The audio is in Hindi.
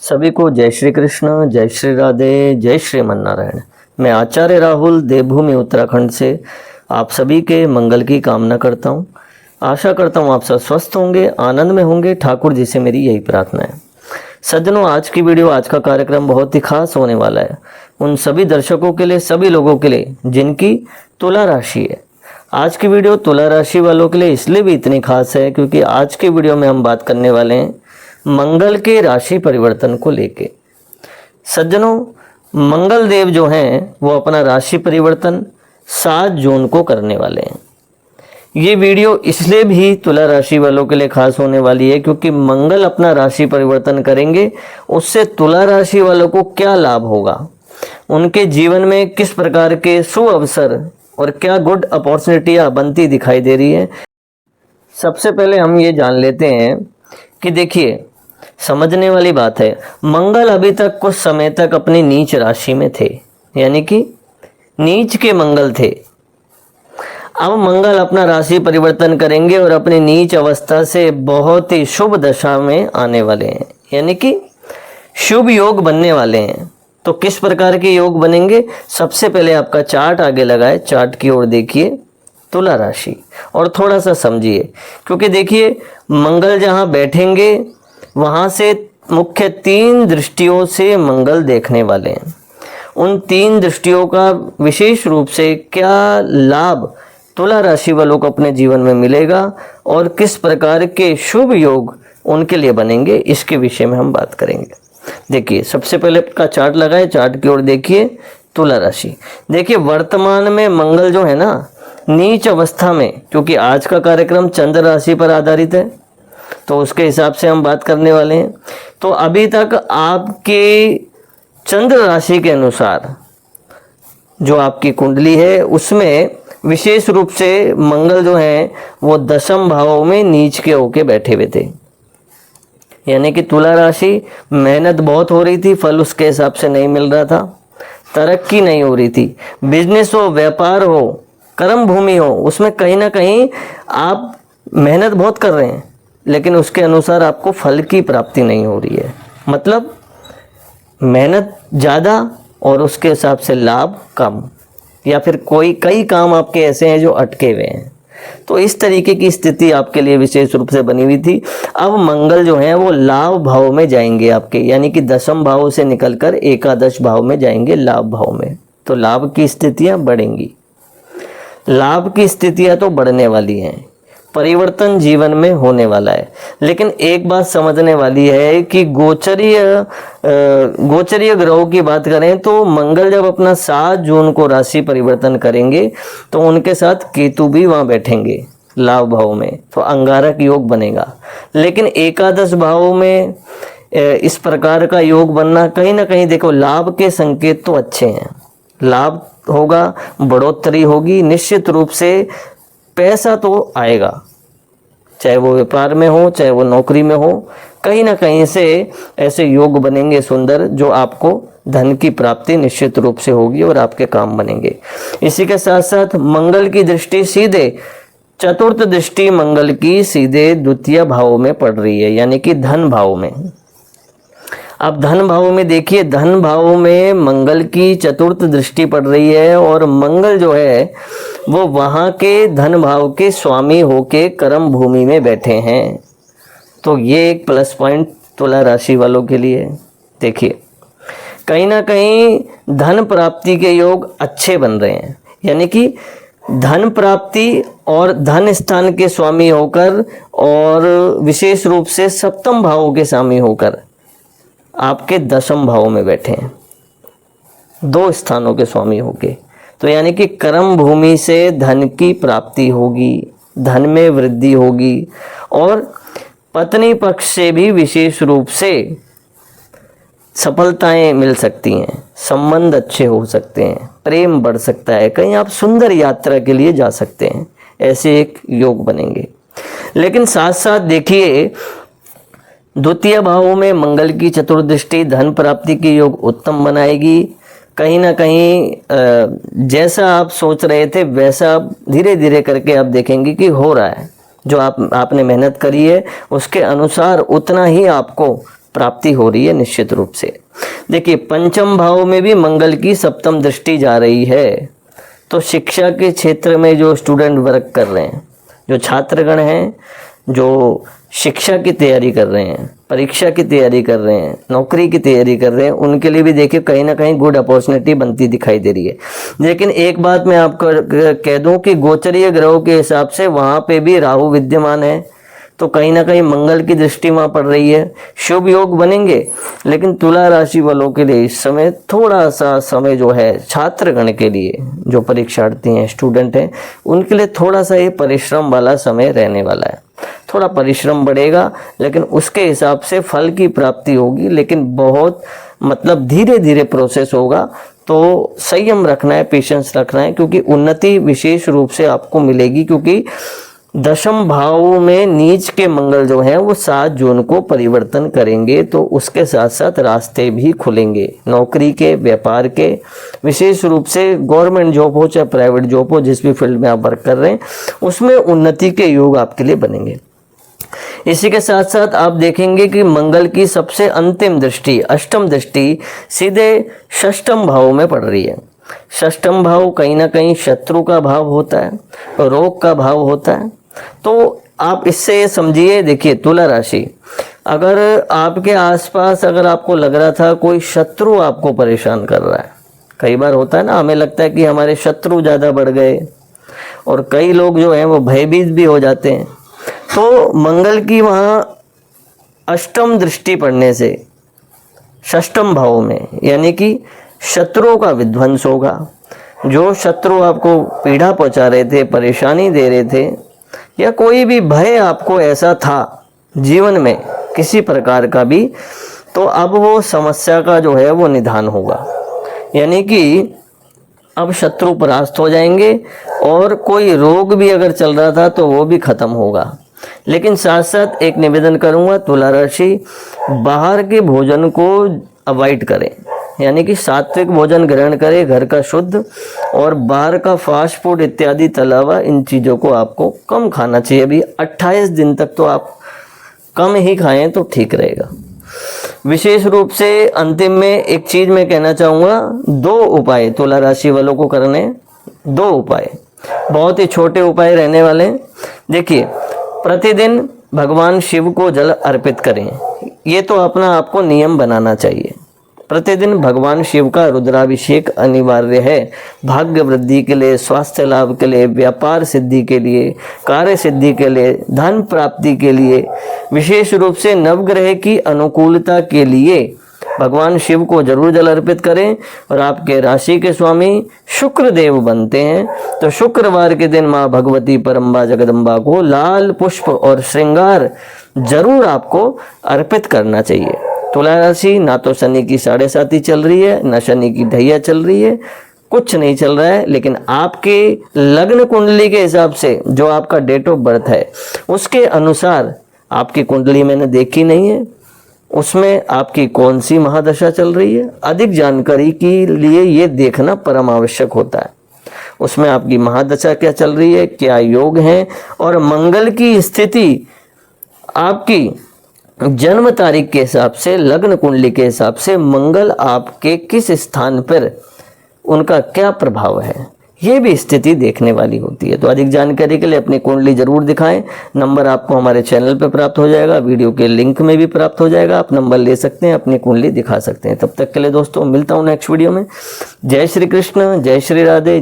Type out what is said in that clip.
सभी को जय श्री कृष्ण, जय श्री राधे, जय श्रीमन नारायण। मैं आचार्य राहुल देवभूमि उत्तराखंड से आप सभी के मंगल की कामना करता हूँ। आशा करता हूँ आप सब स्वस्थ होंगे, आनंद में होंगे। ठाकुर जी से मेरी यही प्रार्थना है। सज्जनों, आज की वीडियो, आज का कार्यक्रम बहुत ही खास होने वाला है उन सभी दर्शकों के लिए, सभी लोगों के लिए जिनकी तुला राशि है। आज की वीडियो तुला राशि वालों के लिए इसलिए भी इतनी खास है क्योंकि आज की वीडियो में हम बात करने वाले हैं मंगल के राशि परिवर्तन को लेके। सज्जनों, मंगल देव जो हैं वो अपना राशि परिवर्तन 7 जून को करने वाले हैं। ये वीडियो इसलिए भी तुला राशि वालों के लिए खास होने वाली है क्योंकि मंगल अपना राशि परिवर्तन करेंगे, उससे तुला राशि वालों को क्या लाभ होगा, उनके जीवन में किस प्रकार के शुभ अवसर और क्या गुड अपॉर्चुनिटियाँ बनती दिखाई दे रही है। सबसे पहले हम ये जान लेते हैं कि देखिए, समझने वाली बात है, मंगल अभी तक कुछ समय तक अपनी नीच राशि में थे, यानी कि नीच के मंगल थे। अब मंगल अपना राशि परिवर्तन करेंगे और अपनी नीच अवस्था से बहुत ही शुभ दशा में आने वाले हैं, यानी कि शुभ योग बनने वाले हैं। तो किस प्रकार के योग बनेंगे, सबसे पहले आपका चार्ट आगे लगाए, चार्ट की ओर देखिए, तुला राशि, और थोड़ा सा समझिए। क्योंकि देखिए, मंगल जहाँ बैठेंगे वहाँ से मुख्य 3 दृष्टियों से मंगल देखने वाले हैं। उन 3 दृष्टियों का विशेष रूप से क्या लाभ तुला राशि वालों को अपने जीवन में मिलेगा और किस प्रकार के शुभ योग उनके लिए बनेंगे, इसके विषय में हम बात करेंगे। देखिए, सबसे पहले का चार्ट लगाए, चार्ट की ओर देखिए, तुला राशि। देखिए, वर्तमान में मंगल जो है ना, नीच अवस्था में, क्योंकि आज का कार्यक्रम चंद्र राशि पर आधारित है तो उसके हिसाब से हम बात करने वाले हैं। तो अभी तक आपके चंद्र राशि के अनुसार जो आपकी कुंडली है उसमें विशेष रूप से मंगल जो है वो 10वें भाव में नीच के होके बैठे हुए थे, यानी कि तुला राशि, मेहनत बहुत हो रही थी, फल उसके हिसाब से नहीं मिल रहा था, तरक्की नहीं हो रही थी। बिजनेस हो, व्यापार हो, कर्म भूमि हो, उसमें कहीं ना कहीं आप मेहनत बहुत कर रहे हैं लेकिन उसके अनुसार आपको फल की प्राप्ति नहीं हो रही है। मतलब मेहनत ज़्यादा और उसके हिसाब से लाभ कम, या फिर कई काम आपके ऐसे हैं जो अटके हुए हैं। तो इस तरीके की स्थिति आपके लिए विशेष रूप से बनी हुई थी। अब मंगल जो है वो लाभ भाव में जाएंगे आपके, यानी कि 10वें भाव से निकलकर एकादश भाव में जाएंगे, लाभ भाव में। तो लाभ की स्थितियां बढ़ेंगी, लाभ की स्थितियां तो बढ़ने वाली हैं, परिवर्तन जीवन में होने वाला है। लेकिन एक बात समझने वाली है कि गोचरीय ग्रहों की बात करें तो मंगल जब अपना 7 जून को राशि परिवर्तन करेंगे तो उनके साथ केतु भी वहां बैठेंगे लाभ भाव में, तो अंगारक योग बनेगा। लेकिन एकादश भाव में इस प्रकार का योग बनना, कहीं ना कहीं देखो, लाभ के संकेत तो अच्छे हैं, लाभ होगा, बढ़ोतरी होगी, निश्चित रूप से पैसा तो आएगा, चाहे वो व्यापार में हो, चाहे वो नौकरी में हो, कहीं ना कहीं से ऐसे योग बनेंगे सुंदर जो आपको धन की प्राप्ति निश्चित रूप से होगी और आपके काम बनेंगे। इसी के साथ साथ मंगल की दृष्टि सीधे, चतुर्थ दृष्टि मंगल की सीधे द्वितीय भाव में पड़ रही है, यानी कि धन भाव में। अब धन भाव में देखिए, धन भाव में मंगल की चतुर्थ दृष्टि पड़ रही है और मंगल जो है वो वहां के धन भाव के स्वामी होके कर्म भूमि में बैठे हैं। तो ये एक प्लस पॉइंट तुला राशि वालों के लिए। देखिए, कहीं ना कहीं धन प्राप्ति के योग अच्छे बन रहे हैं, यानी कि धन प्राप्ति और धन स्थान के स्वामी होकर और विशेष रूप से 7वें भाव के स्वामी होकर आपके 10वें भाव में बैठे हैं, 2 स्थानों के स्वामी होके। तो यानी कि कर्म भूमि से धन की प्राप्ति होगी, धन में वृद्धि होगी और पत्नी पक्ष से भी विशेष रूप से सफलताएं मिल सकती हैं, संबंध अच्छे हो सकते हैं, प्रेम बढ़ सकता है, कहीं आप सुंदर यात्रा के लिए जा सकते हैं, ऐसे एक योग बनेंगे। लेकिन साथ साथ देखिए, द्वितीय भाव में मंगल की चतुर्दृष्टि धन प्राप्ति के योग उत्तम बनाएगी। कहीं ना कहीं जैसा आप सोच रहे थे वैसा धीरे धीरे करके आप देखेंगे कि हो रहा है। जो आपने मेहनत करी है उसके अनुसार उतना ही आपको प्राप्ति हो रही है निश्चित रूप से। देखिए पंचम भाव में भी मंगल की सप्तम दृष्टि जा रही है, तो शिक्षा के क्षेत्र में जो स्टूडेंट वर्क कर रहे हैं, जो छात्रगण हैं, जो शिक्षा की तैयारी कर रहे हैं, परीक्षा की तैयारी कर रहे हैं, नौकरी की तैयारी कर रहे हैं, उनके लिए भी देखिए कहीं ना कहीं गुड अपॉर्चुनिटी बनती दिखाई दे रही है। लेकिन एक बात मैं आपको कह दूं कि गोचरीय ग्रहों के हिसाब से वहाँ पे भी राहु विद्यमान है, तो कहीं ना कहीं मंगल की दृष्टि वहाँ पड़ रही है, शुभ योग बनेंगे। लेकिन तुला राशि वालों के लिए इस समय थोड़ा सा समय जो है छात्रगण के लिए, जो परीक्षार्थी हैं, स्टूडेंट हैं, उनके लिए थोड़ा सा ये परिश्रम वाला समय रहने वाला है। थोड़ा परिश्रम बढ़ेगा लेकिन उसके हिसाब से फल की प्राप्ति होगी, लेकिन बहुत मतलब धीरे धीरे प्रोसेस होगा। तो संयम रखना है, पेशेंस रखना है, क्योंकि उन्नति विशेष रूप से आपको मिलेगी, क्योंकि दशम भाव में नीच के मंगल जो हैं वो 7 जून को परिवर्तन करेंगे, तो उसके साथ साथ रास्ते भी खुलेंगे नौकरी के, व्यापार के, विशेष रूप से गवर्नमेंट जॉब हो चाहे प्राइवेट जॉब हो, जिस भी फील्ड में आप वर्क कर रहे हैं उसमें उन्नति के योग आपके लिए बनेंगे। इसी के साथ साथ आप देखेंगे कि मंगल की सबसे अंतिम दृष्टि, अष्टम दृष्टि, सीधे षष्ठम भाव में पड़ रही है। षष्ठम भाव कहीं ना कहीं शत्रु का भाव होता है, रोग का भाव होता है। तो आप इससे समझिए, देखिए तुला राशि, अगर आपके आसपास अगर आपको लग रहा था कोई शत्रु आपको परेशान कर रहा है, कई बार होता है ना, हमें लगता है कि हमारे शत्रु ज़्यादा बढ़ गए, और कई लोग जो हैं वो भयभीत भी हो जाते हैं। तो मंगल की वहाँ अष्टम दृष्टि पड़ने से षष्ठम भाव में, यानी कि शत्रुओं का विध्वंस होगा। जो शत्रु आपको पीड़ा पहुंचा रहे थे, परेशानी दे रहे थे, या कोई भी भय आपको ऐसा था जीवन में किसी प्रकार का भी, तो अब वो समस्या का जो है वो निदान होगा। यानी कि अब शत्रु परास्त हो जाएंगे, और कोई रोग भी अगर चल रहा था तो वो भी खत्म होगा। लेकिन साथ साथ एक निवेदन करूंगा, तुला राशि बाहर के भोजन को अवॉइड करें, यानी कि सात्विक भोजन ग्रहण करें, घर का शुद्ध, और बाहर का फास्ट फूड इत्यादि तला हुआ इन चीज़ों को आपको कम खाना चाहिए। अभी 28 दिन तक तो आप कम ही खाएं तो ठीक रहेगा। विशेष रूप से अंतिम में एक चीज़ मैं कहना चाहूँगा, 2 उपाय तुला राशि वालों को करने, 2 उपाय, बहुत ही छोटे उपाय रहने वाले हैं। देखिए, प्रतिदिन भगवान शिव को जल अर्पित करें, ये तो अपना आपको नियम बनाना चाहिए। प्रतिदिन भगवान शिव का रुद्राभिषेक अनिवार्य है, भाग्य वृद्धि के लिए, स्वास्थ्य लाभ के लिए, व्यापार सिद्धि के लिए, कार्य सिद्धि के लिए, धन प्राप्ति के लिए, विशेष रूप से नवग्रह की अनुकूलता के लिए भगवान शिव को जरूर जल अर्पित करें। और आपके राशि के स्वामी शुक्र देव बनते हैं, तो शुक्रवार के दिन माँ भगवती परम्बा जगदम्बा को लाल पुष्प और श्रृंगार जरूर आपको अर्पित करना चाहिए। तुला राशि, ना तो शनि की 7.5 चल रही है, ना शनि की ढैया चल रही है, कुछ नहीं चल रहा है, लेकिन आपके लग्न कुंडली के हिसाब से जो आपका डेट ऑफ बर्थ है उसके अनुसार आपकी कुंडली मैंने देखी नहीं है, उसमें आपकी कौन सी महादशा चल रही है, अधिक जानकारी के लिए ये देखना परम आवश्यक होता है। उसमें आपकी महादशा क्या चल रही है, क्या योग हैं, और मंगल की स्थिति आपकी जन्म तारीख के हिसाब से, लग्न कुंडली के हिसाब से मंगल आपके किस स्थान पर, उनका क्या प्रभाव है, ये भी स्थिति देखने वाली होती है। तो अधिक जानकारी के लिए अपनी कुंडली जरूर दिखाएं। नंबर आपको हमारे चैनल पर प्राप्त हो जाएगा, वीडियो के लिंक में भी प्राप्त हो जाएगा, आप नंबर ले सकते हैं, अपनी कुंडली दिखा सकते हैं। तब तक के लिए दोस्तों मिलता हूँ नेक्स्ट वीडियो में। जय श्री कृष्ण, जय श्री राधे।